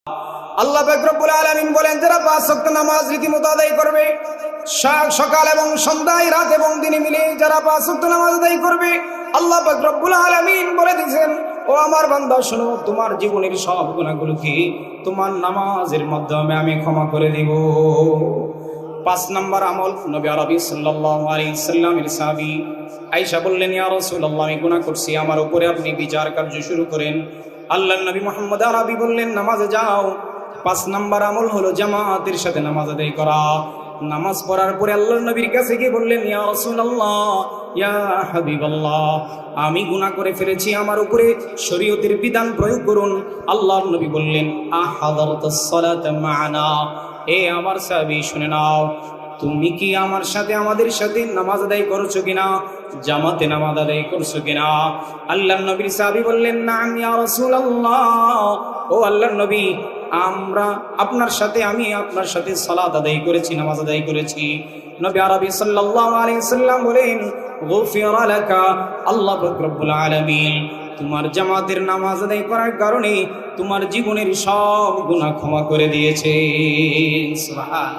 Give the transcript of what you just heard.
আল্লাহ পাক রব্বুল আলামিন বলেন, যারা 5 ওয়াক্ত নামাজ রীতিমতো আদায় করবে, সকাল এবং সন্ধ্যায়, রাত এবং দিনে মিলে যারা 5 ওয়াক্ত নামাজ আদায় করবে, আল্লাহ পাক রব্বুল আলামিন বলে দিয়েছেন, ও আমার বান্দা শোনো, তোমার জীবনের সব গুনাহগুলোকে তোমার নামাজের মাধ্যমে আমি ক্ষমা করে দিব। 5 নম্বর আমল, নবী আরবি সাল্লাল্লাহু আলাইহি সাল্লামের সাহাবী আয়েশা বললেন, ইয়া রাসূলুল্লাহ, আমি গুনাহ করছি, আমার উপরে আপনি বিচার কার্য শুরু করেন। আল্লাহর নবী মুহাম্মদ আরবি বললেন, নামাজে যাও। 5 নম্বর আমল হলো জামাতের সাথে নামাজ আদায় করা। নামাজ পড়ার পরে আল্লাহর নবীর কাছে গিয়ে বললেন, ইয়া রাসূলুল্লাহ, ইয়া হাবিবাল্লাহ, আমি গুনাহ করে ফেলেছি, আমার উপরে শরীয়তের বিধান প্রয়োগ করুন। আল্লাহর নবী বললেন, আহাদারতাস সালাতা মা'না, এ আমার সাহাবী শুনে নাও, তুমি কি আমার সাথে, আমাদের সাথে নামাজ আদায় করছো কিনা, জামাতে নামাজ আদায় করছো কিনা? আল্লাহর নবীর সাহাবী বললেন, নাম ইয়া রাসূলুল্লাহ, ও আল্লাহর নবী, আমরা আপনার সাথে, আমি আপনার সাথে সালাত আদায় করেছি, নামাজ আদায় করেছি। নবী আরবি সাল্লাল্লাহু আলাইহি সাল্লাম বলেন, গুফিরা লাকা, আল্লাহ পাক রব্বুল আলামিন তোমার জামাতের নামাজ আদায় করার কারণে তোমার জীবনের সব গুনাহ ক্ষমা করে দিয়েছে। সুবহান।